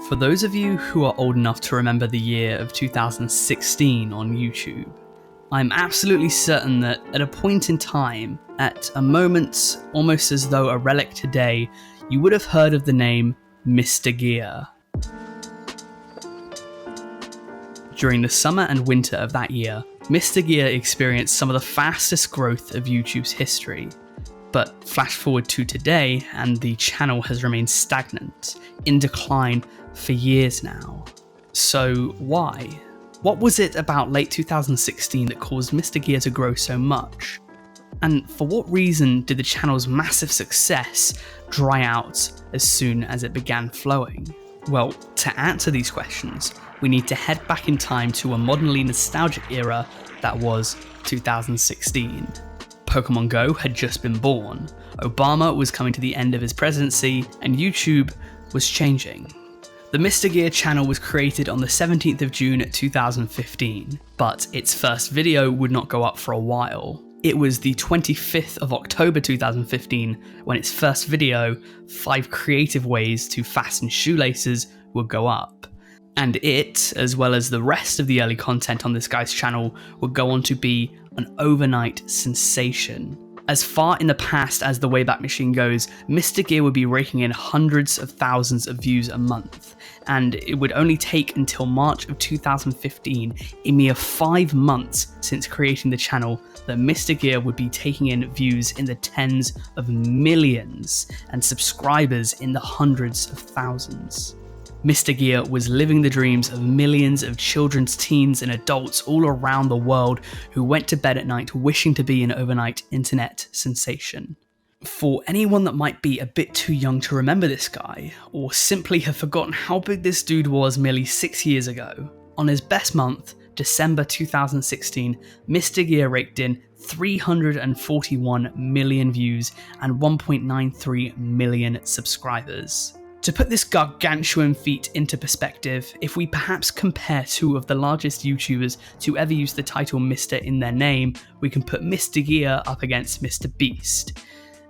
For those of you who are old enough to remember the year of 2016 on YouTube, I'm absolutely certain that at a point in time, at a moment almost as though a relic today, you would have heard of the name MrGear. During the summer and winter of that year, MrGear experienced some of the fastest growth of YouTube's history. But flash forward to today, and the channel has remained stagnant, in decline for years now. So why? What was it about late 2016 that caused MrGear to grow so much? And for what reason did the channel's massive success dry out as soon as it began flowing? Well, to answer these questions, we need to head back in time to a modernly nostalgic era that was 2016. Pokemon Go had just been born, Obama was coming to the end of his presidency, and YouTube was changing. The MrGear channel was created on the 17th of June 2015, but its first video would not go up for a while. It was the 25th of October 2015 when its first video, 5 Creative Ways to Fasten Shoelaces, would go up. And it, as well as the rest of the early content on this guy's channel, would go on to be an overnight sensation. As far in the past as the Wayback Machine goes, MrGear would be raking in hundreds of thousands of views a month, and it would only take until March of 2015, a mere 5 months since creating the channel, that MrGear would be taking in views in the tens of millions and subscribers in the hundreds of thousands. MrGear was living the dreams of millions of children's teens and adults all around the world who went to bed at night wishing to be an overnight internet sensation. For anyone that might be a bit too young to remember this guy, or simply have forgotten how big this dude was merely 6 years ago, on his best month, December 2016, MrGear raked in 341 million views and 1.93 million subscribers. To put this gargantuan feat into perspective, if we perhaps compare 2 of the largest YouTubers to ever use the title Mr. in their name, we can put MrGear up against MrBeast.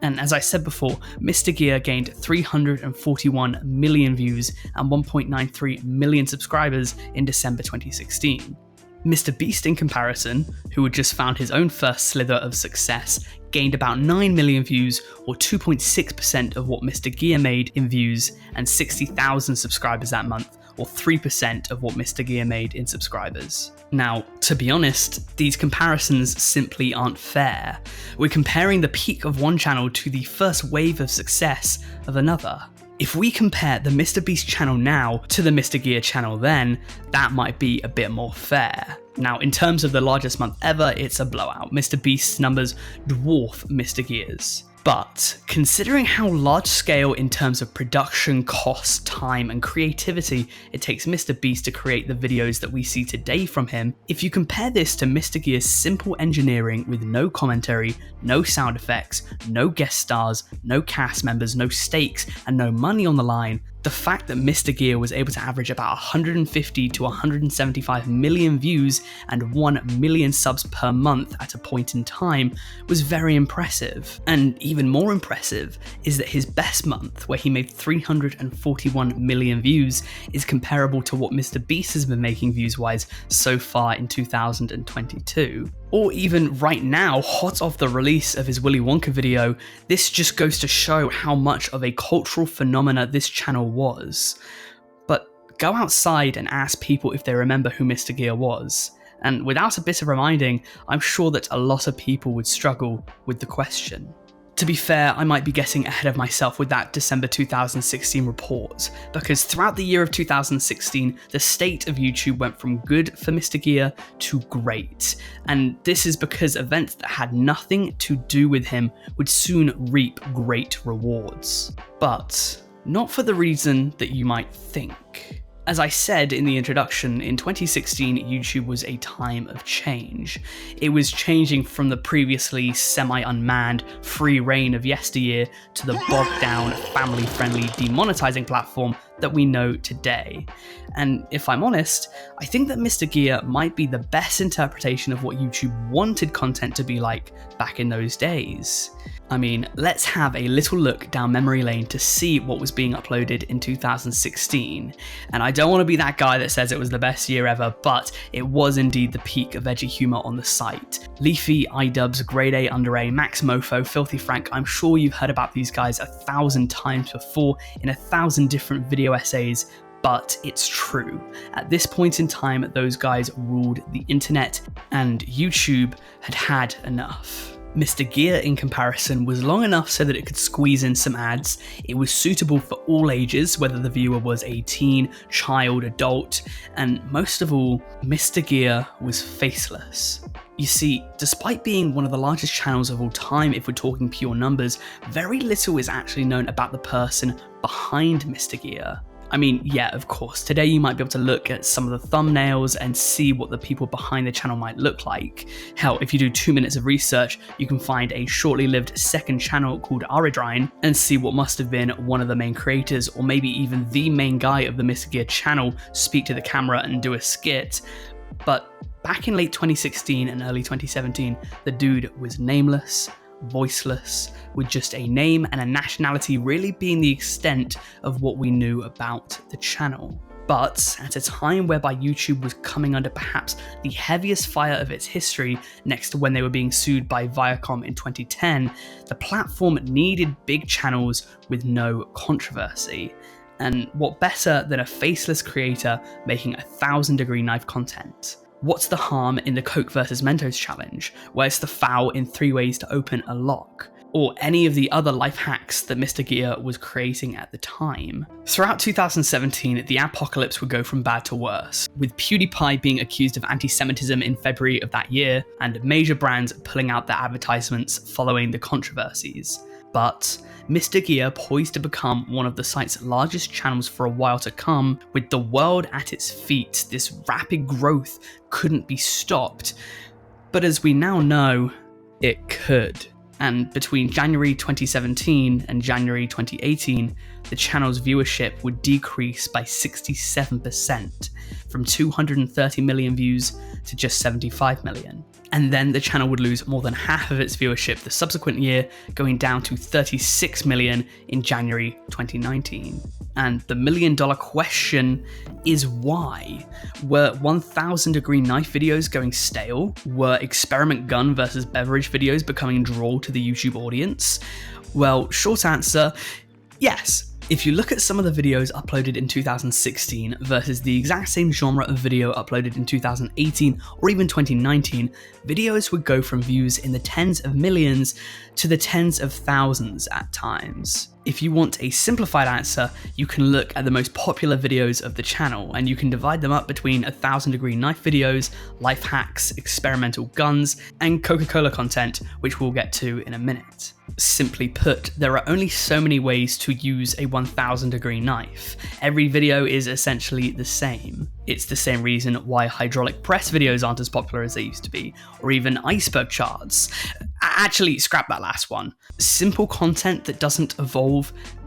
And as I said before, MrGear gained 341 million views and 1.93 million subscribers in December 2016. MrBeast, in comparison, who had just found his own first slither of success, gained about 9 million views, or 2.6% of what MrGear made in views, and 60,000 subscribers that month, or 3% of what MrGear made in subscribers. Now, to be honest, these comparisons simply aren't fair. We're comparing the peak of one channel to the first wave of success of another. If we compare the MrBeast channel now to the MrGear channel then, that might be a bit more fair. Now, in terms of the largest month ever, it's a blowout. MrBeast's numbers dwarf MrGear's. But considering how large scale in terms of production, cost, time, and creativity it takes MrBeast to create the videos that we see today from him, if you compare this to MrGear's simple engineering with no commentary, no sound effects, no guest stars, no cast members, no stakes, and no money on the line, the fact that MrGear was able to average about 150 to 175 million views and 1 million subs per month at a point in time was very impressive. And even more impressive is that his best month, where he made 341 million views, is comparable to what MrBeast has been making views-wise so far in 2022. Or even right now, hot off the release of his Willy Wonka video, this just goes to show how much of a cultural phenomena this channel was. But go outside and ask people if they remember who MrGear was, and without a bit of reminding, I'm sure that a lot of people would struggle with the question. To be fair, I might be getting ahead of myself with that December 2016 report, because throughout the year of 2016, the state of YouTube went from good for MrGear to great, and this is because events that had nothing to do with him would soon reap great rewards. But not for the reason that you might think. As I said in the introduction, in 2016, YouTube was a time of change. It was changing from the previously semi-unmanned free reign of yesteryear to the bogged down, family-friendly demonetizing platform that we know today. And if I'm honest, I think that MrGear might be the best interpretation of what YouTube wanted content to be like back in those days. I mean, let's have a little look down memory lane to see what was being uploaded in 2016. And I don't want to be that guy that says it was the best year ever, but it was indeed the peak of edgy humour on the site. Leafy, iDubbbz, Grade A, Under A, Max Mofo, Filthy Frank, I'm sure you've heard about these guys 1,000 times before in 1,000 different video essays, but it's true. At this point in time, those guys ruled the internet, and YouTube had had enough. MrGear, in comparison, was long enough so that it could squeeze in some ads. It was suitable for all ages, whether the viewer was a teen, child, adult, and most of all, MrGear was faceless. You see, despite being one of the largest channels of all time, if we're talking pure numbers, very little is actually known about the person behind MrGear. I mean, yeah, of course, today you might be able to look at some of the thumbnails and see what the people behind the channel might look like. Hell, if you do 2 minutes of research, you can find a shortly lived second channel called Aridrine and see what must have been one of the main creators, or maybe even the main guy of the MrGear channel, speak to the camera and do a skit. But back in late 2016 and early 2017, the dude was nameless, voiceless, with just a name and a nationality really being the extent of what we knew about the channel. But at a time whereby YouTube was coming under perhaps the heaviest fire of its history, next to when they were being sued by Viacom in 2010, the platform needed big channels with no controversy. And what better than a faceless creator making 1,000-degree knife content? What's the harm in the Coke vs Mentos challenge? Where's the foul in 3 ways to open a lock? Or any of the other life hacks that MrGear was creating at the time. Throughout 2017, the apocalypse would go from bad to worse, with PewDiePie being accused of anti-Semitism in February of that year, and major brands pulling out their advertisements following the controversies. But MrGear poised to become one of the site's largest channels for a while to come, with the world at its feet. This rapid growth couldn't be stopped. But as we now know, it could. And between January 2017 and January 2018, the channel's viewership would decrease by 67%, from 230 million views to just 75 million. And then the channel would lose more than half of its viewership the subsequent year, going down to 36 million in January 2019. And the million-dollar question is why? Were 1,000-degree knife videos going stale? Were experiment gun versus beverage videos becoming a draw to the YouTube audience? Well, short answer, yes. If you look at some of the videos uploaded in 2016 versus the exact same genre of video uploaded in 2018 or even 2019, videos would go from views in the tens of millions to the tens of thousands at times. If you want a simplified answer, you can look at the most popular videos of the channel, and you can divide them up between 1,000-degree knife videos, life hacks, experimental guns, and Coca-Cola content, which we'll get to in a minute. Simply put, there are only so many ways to use a 1,000-degree knife. Every video is essentially the same. It's the same reason why hydraulic press videos aren't as popular as they used to be, or even Iceberg charts. Actually, scrap that last one. Simple content that doesn't evolve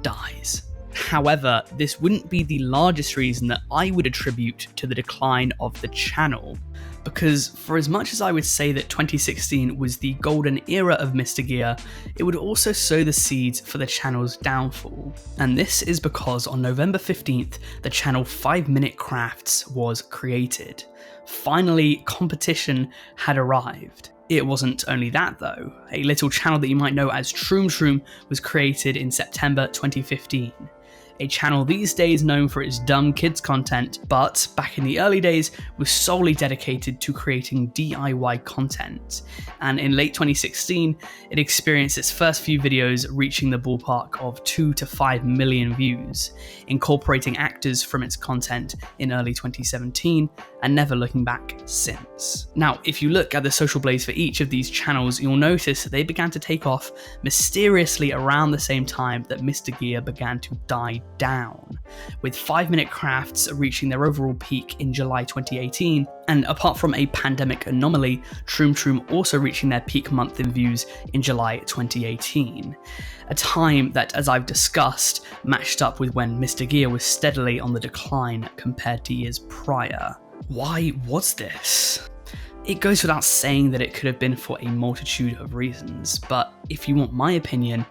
dies. However, this wouldn't be the largest reason that I would attribute to the decline of the channel, because for as much as I would say that 2016 was the golden era of MrGear, it would also sow the seeds for the channel's downfall. And this is because on November 15th, the channel 5 Minute Crafts was created. Finally, competition had arrived. It wasn't only that though. A little channel that you might know as Troom Troom was created in September 2015. A channel these days known for its dumb kids content, but back in the early days was solely dedicated to creating DIY content. And in late 2016, it experienced its first few videos reaching the ballpark of 2 to 5 million views, incorporating actors from its content in early 2017 and never looking back since. Now, if you look at the social blades for each of these channels, you'll notice that they began to take off mysteriously around the same time that MrGear began to die down, with 5 Minute Crafts reaching their overall peak in July 2018, and apart from a pandemic anomaly, Troom Troom also reaching their peak month in views in July 2018, a time that, as I've discussed, matched up with when MrGear was steadily on the decline compared to years prior. Why was this? It goes without saying that it could have been for a multitude of reasons, but if you want my opinion,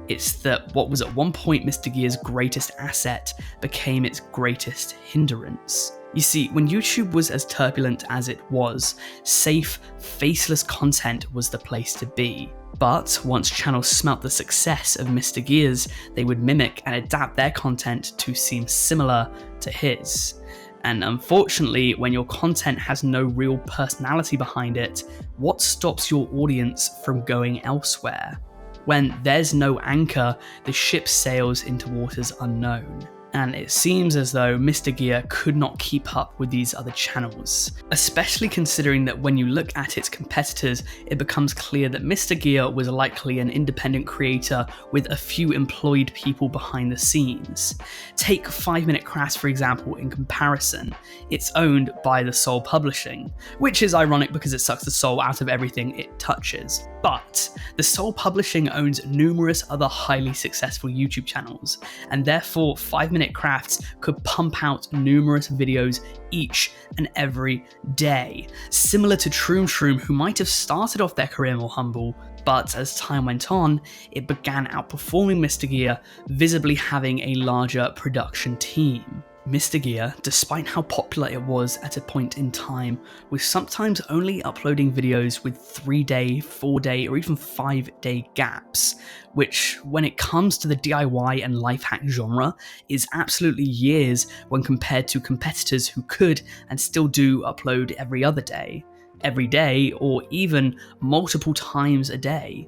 it's that what was at one point MrGear's greatest asset became its greatest hindrance. You see, when YouTube was as turbulent as it was, safe, faceless content was the place to be. But once channels smelt the success of MrGear's, they would mimic and adapt their content to seem similar to his. And unfortunately, when your content has no real personality behind it, what stops your audience from going elsewhere? When there's no anchor, the ship sails into waters unknown. And it seems as though MrGear could not keep up with these other channels, especially considering that when you look at its competitors, it becomes clear that MrGear was likely an independent creator with a few employed people behind the scenes. Take 5 Minute Crafts, for example, in comparison. It's owned by the Soul Publishing, which is ironic because it sucks the soul out of everything it touches. But the Soul Publishing owns numerous other highly successful YouTube channels, and therefore 5 Minute Crafts could pump out numerous videos each and every day, similar to Troom Troom, who might have started off their career more humble, but as time went on, it began outperforming MrGear, visibly having a larger production team. MrGear, despite how popular it was at a point in time, was sometimes only uploading videos with 3-day, 4-day, or even 5-day gaps, which, when it comes to the DIY and life hack genre, is absolutely years when compared to competitors who could and still do upload every other day, every day, or even multiple times a day.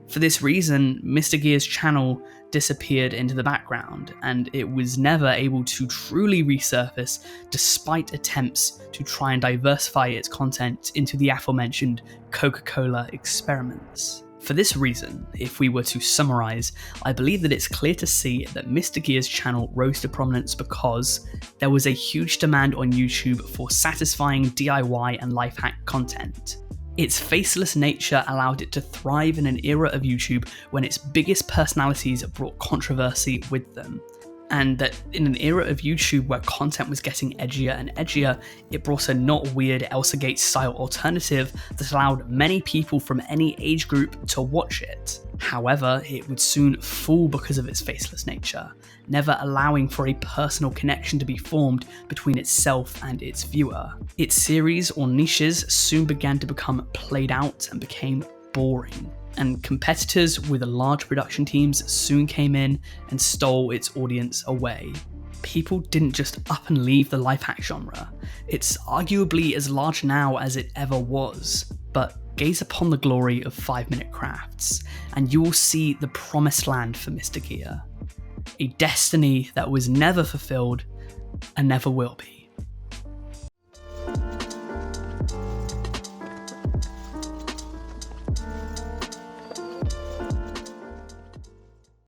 For this reason, MrGear's channel disappeared into the background, and it was never able to truly resurface despite attempts to try and diversify its content into the aforementioned Coca-Cola experiments. For this reason, if we were to summarize, I believe that it's clear to see that MrGear's channel rose to prominence because there was a huge demand on YouTube for satisfying DIY and life hack content. Its faceless nature allowed it to thrive in an era of YouTube when its biggest personalities brought controversy with them. And that in an era of YouTube where content was getting edgier and edgier, it brought a not weird Elsagate style alternative that allowed many people from any age group to watch it. However, it would soon fall because of its faceless nature, never allowing for a personal connection to be formed between itself and its viewer. Its series or niches soon began to become played out and became boring, and competitors with large production teams soon came in and stole its audience away. People didn't just up and leave the life hack genre. It's arguably as large now as it ever was, but gaze upon the glory of 5 Minute Crafts, and you will see the promised land for MrGear. A destiny that was never fulfilled and never will be.